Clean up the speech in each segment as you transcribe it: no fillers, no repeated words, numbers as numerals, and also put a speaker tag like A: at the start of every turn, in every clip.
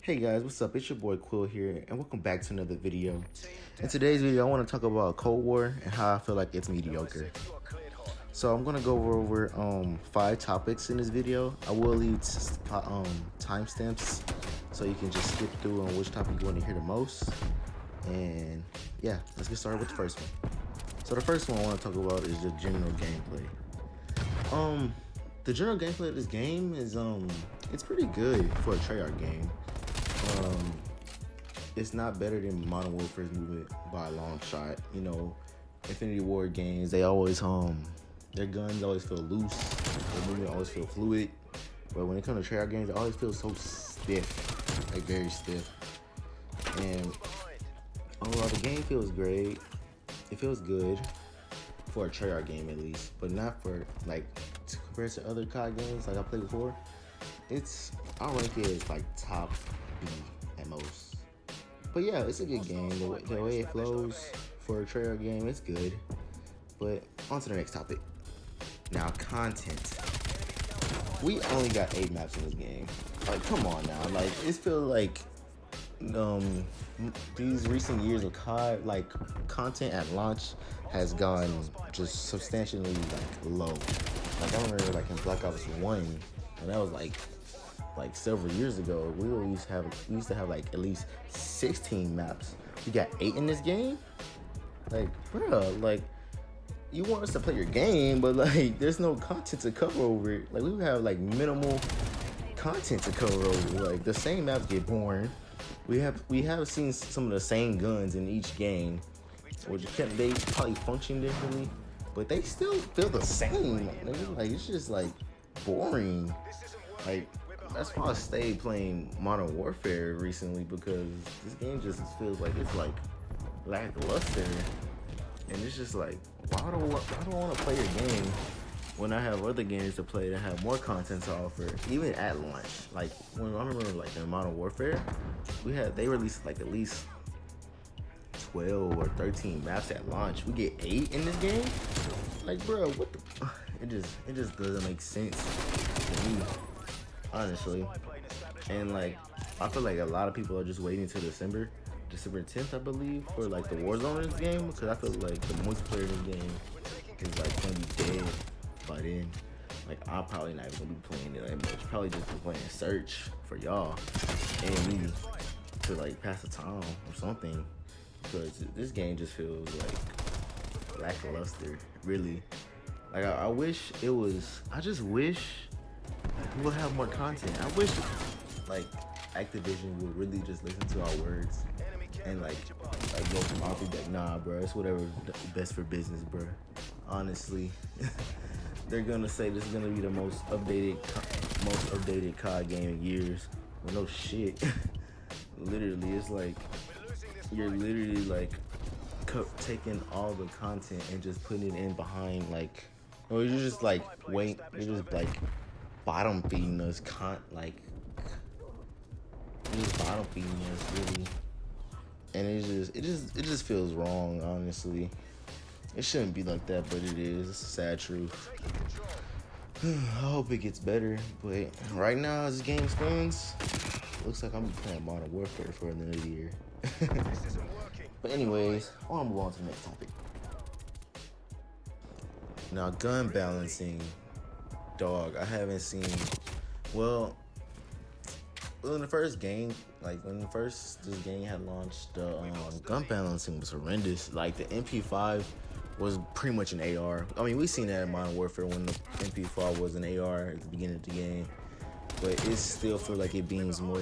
A: Hey guys, what's up? It's your boy Quill here, and welcome back to another video. In today's video, I want to talk about Cold War and how I feel like it's mediocre. So I'm gonna go over 5 topics in this video. I will leave timestamps so you can just skip through on which topic you want to hear the most. And yeah, let's get started with the first one. So the first one I want to talk about is the general gameplay. The general gameplay of this game is it's pretty good for a Treyarch game. It's not better than Modern Warfare's movement by a long shot. You know, Infinity Ward games, they always their guns always feel loose, their movement always feel fluid. But when it comes to Treyarch games, it always feels so stiff, like very stiff. And overall, the game feels great. It feels good for a Treyarch game at least, but not for like compared to other COD games like I played before. I'll rank it as like top B at most. But yeah, it's a good game. The way it flows for a Treyarch game, it's good. But on to the next topic. Now, content. We only got 8 maps in this game. Like, come on now. Like, it feels like these recent years of COD, like content at launch has gone just substantially like low. Like I remember like in Black Ops 1, and that was like several years ago, we used to have like at least 16 maps. We got 8 in this game. Like, bruh, like you want us to play your game, but like there's no content to cover over it. Like we would have like minimal content to cover over. Like the same maps get boring. We have seen some of the same guns in each game, which they probably function differently, but they still feel the same. Like it's just like boring. Like that's why I stayed playing Modern Warfare recently, because this game just feels like it's like lackluster, and it's just like why do I want to play your game when I have other games to play that have more content to offer, even at launch. Like when I remember like in Modern Warfare, they released like at least 12 or 13 maps at launch. We get 8 in this game. Like, bro, what the? It just doesn't make sense to me, honestly. And like, I feel like a lot of people are just waiting till December 10th, I believe, for like the Warzone in this game, because I feel like the multiplayer in this game is like gonna be dead by then. Like I'm probably not even gonna be playing it that much. Probably just be playing search for y'all and me to like pass the time or something, because this game just feels like lackluster, really. Like I wish it was. I just wish we would have more content. I wish like Activision would really just listen to our words and like go from off like, nah, bro, it's whatever best for business, bro. Honestly, they're gonna say this is gonna be the most updated COD game in years. Well, no shit. Literally, it's like you're literally like taking all the content and just putting it in behind like, or you're just like you're just like bottom feeding us you're just bottom feeding us, really. And it just feels wrong, honestly. It shouldn't be like that, but it is. It's a sad truth. I hope it gets better, but right now, as the game stands, looks like I'm gonna be playing Modern Warfare for another year. But anyways, I wanna move on to the next topic. Now, gun balancing, dog. I haven't seen. Well, in the first game, like when this game had launched, the gun balancing was horrendous. Like the MP5 was pretty much an AR. I mean, we seen that in Modern Warfare when the MP5 was an AR at the beginning of the game, but it still feels like it beams more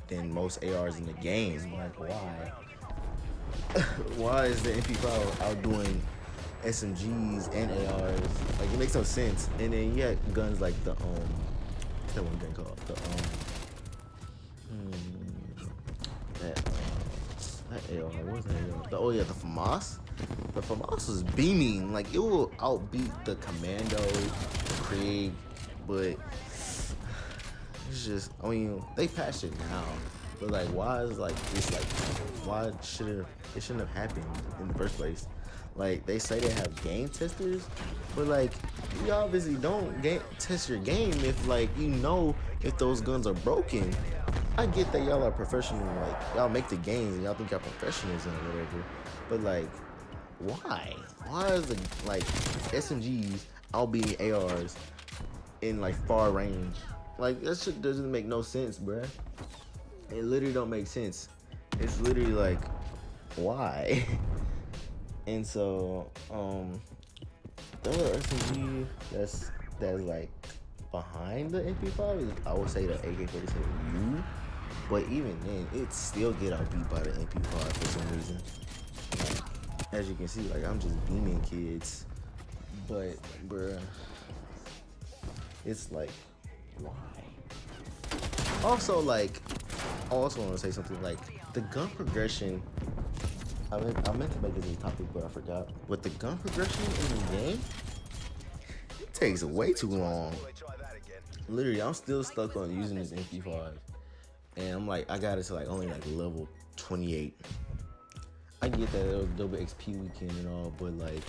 A: than most ARs in the game. Like, why? Why is the MP5 outdoing SMGs and ARs? Like, it makes no sense. And then you had guns like the what's that one gun called? That AR, what was that AR? The FAMAS? The FAMAS was beaming. Like, it will outbeat the Commando, the Krieg, but it's just, I mean, they patched it now. But like, why is like this like, why shouldn't have happened in the first place? Like, they say they have game testers, but like, you obviously don't test your game if like you know if those guns are broken. I get that y'all are professional, like y'all make the games and y'all think y'all professionals and whatever, but like, why? Why is the like SMGs outbeating ARs in like far range? Like that shit doesn't make no sense, bruh. It literally don't make sense. It's literally like, why? And so, the other SMG that's like behind the MP5 is, I would say, the AK-47U. But even then, it still get outbeat by the MP5 for some reason. Like, as you can see, like I'm just beaming kids, but bruh, it's like, why? Also, like, I also want to say something like the gun progression. I meant to make this a topic, but I forgot. But the gun progression in the game, it takes way too long. Literally, I'm still stuck on using this MP5, and I'm like, I got it to like only like level 28. I get that it was double XP weekend and all, but like,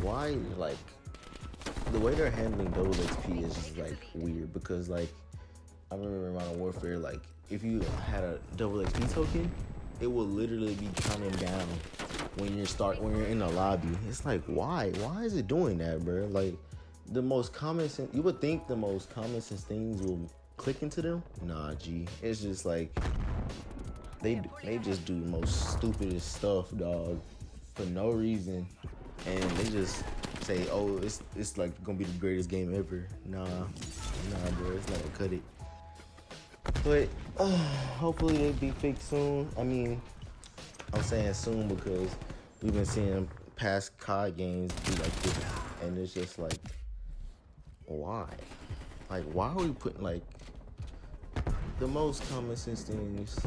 A: why? Like, the way they're handling double XP is just like weird, because like, I remember in Modern Warfare, like, if you had a double XP token, it will literally be counting down when you're in the lobby. It's like, why? Why is it doing that, bro? Like, the most common sense, you would think the most common sense things will click into them. Nah, G. It's just like they just do the most stupidest stuff, dog, for no reason, and they just say, oh, it's like gonna be the greatest game ever. Nah, bro, it's not gonna cut it. But hopefully they be fixed soon. I mean, I'm saying soon because we've been seeing past COD games be like this, and it's just like, why? Like, why are we putting like the most common sense things?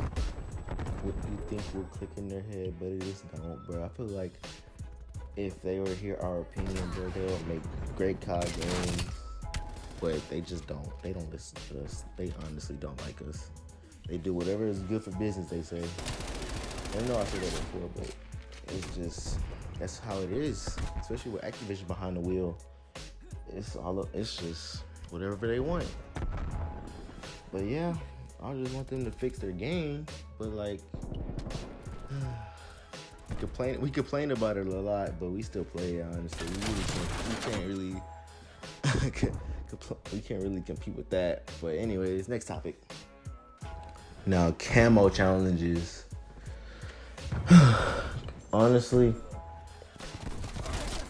A: What you think will click in their head, but it just don't, bro. I feel like if they were to hear our opinion, bro, they'll make great COD games. But they just don't. They don't listen to us. They honestly don't like us. They do whatever is good for business, they say. I know I said that before, but it's just, that's how it is. Especially with Activision behind the wheel. It's just whatever they want. But yeah, I just want them to fix their game. But like, we complain about it a lot, but we still play it, honestly. We can't really compete with that. But anyways, next topic. Now, camo challenges. Honestly,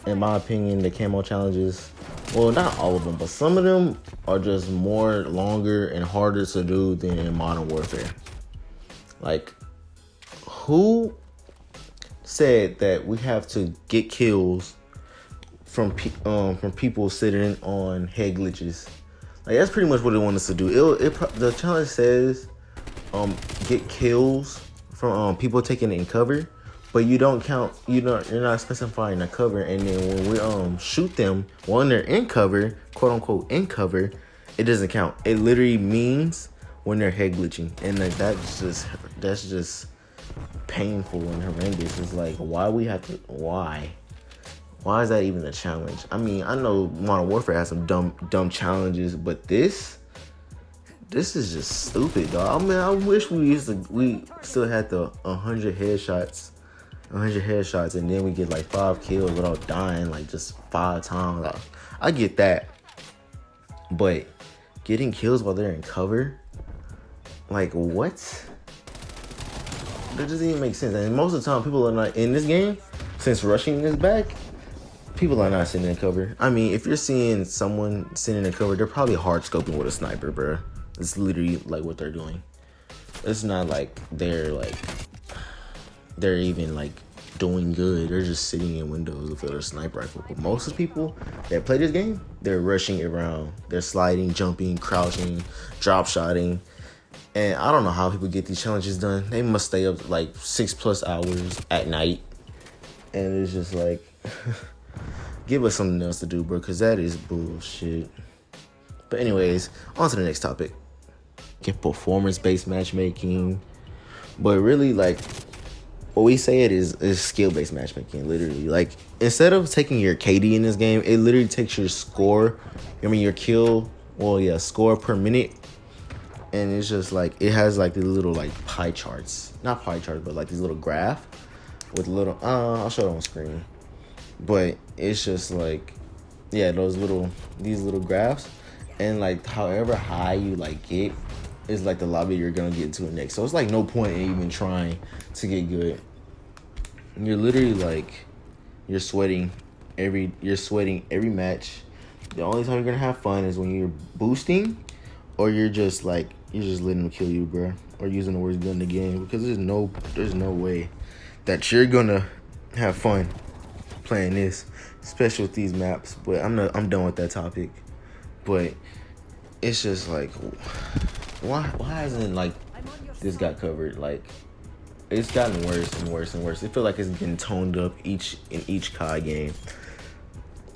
A: in my opinion, the camo challenges, well, not all of them, but some of them are just more longer and harder to do than in Modern Warfare. Like, who said that we have to get kills from people sitting on head glitches? Like, that's pretty much what it wants us to do. The challenge says get kills from people taking it in cover, but you don't count. You're not specifying a cover, and then when we shoot them when they're in cover, quote unquote in cover, it doesn't count. It literally means when they're head glitching, and like that's just painful and horrendous. It's like, why? Why is that even a challenge? I mean, I know Modern Warfare has some dumb challenges, but this is just stupid, dog. I mean, I wish we still had the 100 headshots, and then we get like 5 kills without dying, like just 5 times. I get that, but getting kills while they're in cover, like what? That doesn't even make sense. And most of the time, people are not in this game, since rushing is back. People are not sitting in cover. I mean, if you're seeing someone sitting in cover, they're probably hard scoping with a sniper, bro. It's literally like what they're doing. It's not like they're even like doing good. They're just sitting in windows with a sniper rifle. But most of the people that play this game, they're rushing around. They're sliding, jumping, crouching, drop shotting. And I don't know how people get these challenges done. They must stay up like 6+ hours at night. And it's just like, give us something else to do, bro, because that is bullshit. But anyways, on to the next topic. Get performance-based matchmaking. But really, like, what we say it is skill-based matchmaking, literally. Like, instead of taking your KD in this game, it literally takes your score. Your score per minute. and it's just like it has like the little like pie charts, not pie charts, but like these little graph with little. I'll show it on screen, but it's just like, yeah, these little graphs, and like however high you like get is like the lobby you're gonna get into next. So it's like no point in even trying to get good. You're literally like you're sweating every match. The only time you're gonna have fun is when you're boosting, or you're just letting them kill you, bro, or using the worst gun in the game. Because there's no way that you're gonna have fun playing this, especially with these maps. But I'm done with that topic. But it's just like, why hasn't like this got covered? Like, it's gotten worse and worse and worse. It feels like it's getting toned up in each COD game.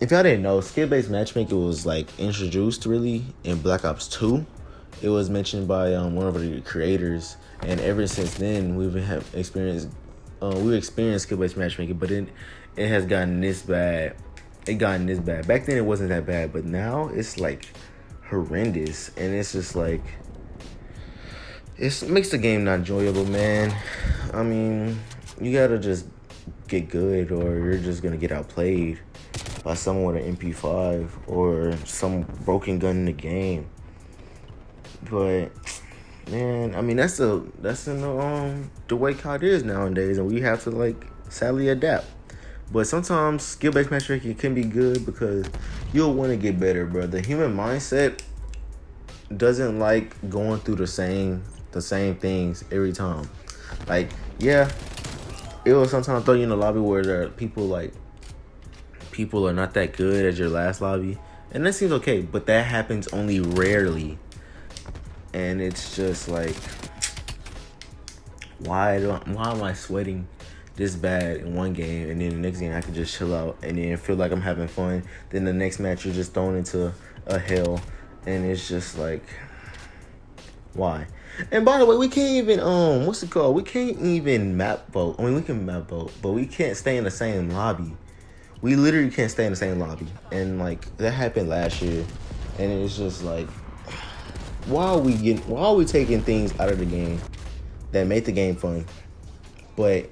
A: If y'all didn't know, skill-based matchmaking was like introduced really in Black Ops 2. It was mentioned by one of the creators, and ever since then we've experienced skill-based matchmaking, but it has gotten this bad. Back then it wasn't that bad, but now it's like horrendous, and it's just like it makes the game not enjoyable, man. I mean, you gotta just get good, or you're just gonna get outplayed by someone with an MP5 or some broken gun in the game. But man, I mean that's in the way COD is nowadays, and we have to like sadly adapt. But sometimes skill-based matchmaking can be good because you'll want to get better, bro. The human mindset doesn't like going through the same things every time. Like, yeah, it will sometimes throw you in a lobby where there are people are not that good as your last lobby, and that seems okay, but that happens only rarely. And it's just like, why am I sweating this bad in one game, and then the next game I can just chill out and then feel like I'm having fun, then the next match you're just thrown into a hell, and it's just like, why? And by the way, we can't even what's it called? We can't even map vote. I mean, we can map vote, but we can't stay in the same lobby. We literally can't stay in the same lobby, and like that happened last year, and it's just like, why are we taking things out of the game that make the game fun? But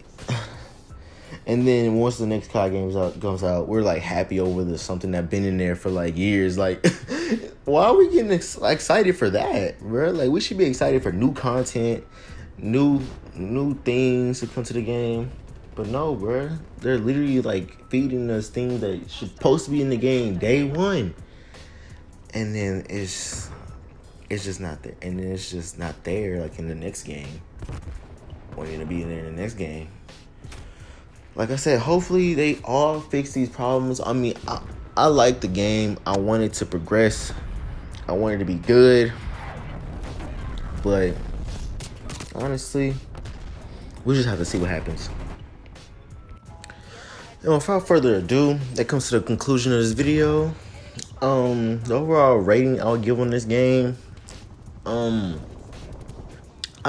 A: and then once the next COD game comes out, we're like happy over this something that's been in there for like years. Like, why are we getting excited for that, bro? Like, we should be excited for new content, new things to come to the game. But no, bro, they're literally like feeding us things that should supposed to be in the game day one, and then it's just not there, and then it's just not there like in the next game, or gonna be there in the next game. Like I said, hopefully they all fix these problems. I mean, I like the game. I want it to progress. I want it to be good. But honestly, we just have to see what happens. And without further ado, that comes to the conclusion of this video. The overall rating I'll give on this game, I'll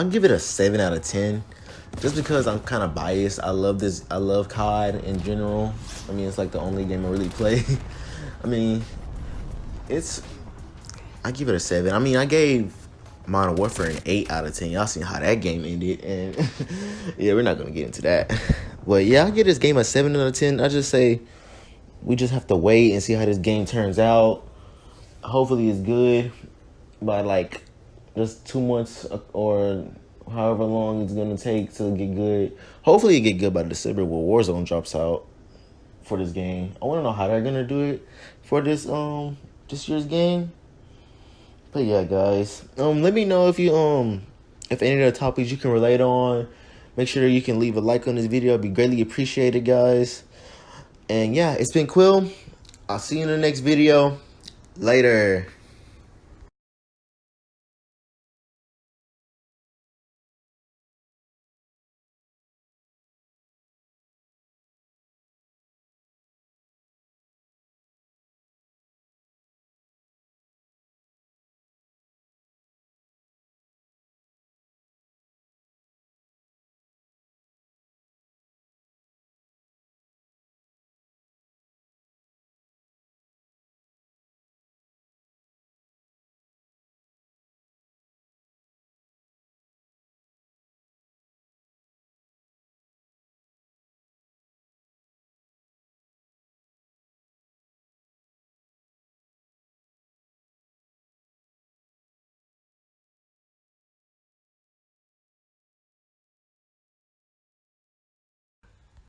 A: give it a 7 out of 10. Just because I'm kind of biased. I love COD in general. I mean, it's like the only game I really play. I mean, I give it a 7. I mean, I gave Modern Warfare an 8 out of 10. Y'all seen how that game ended, and yeah, we're not gonna get into that. But yeah, I give this game a 7 out of 10. I just say we just have to wait and see how this game turns out. Hopefully it's good by like just 2 months or however long it's gonna take to get good. Hopefully it get good by December when Warzone drops out for this game. I want to know how they're gonna do it for this year's game. But yeah, guys, let me know if any of the topics you can relate on. Make sure you can leave a like on this video. It'd be greatly appreciated, guys. And yeah, it's been Quill. I'll see you in the next video. Later.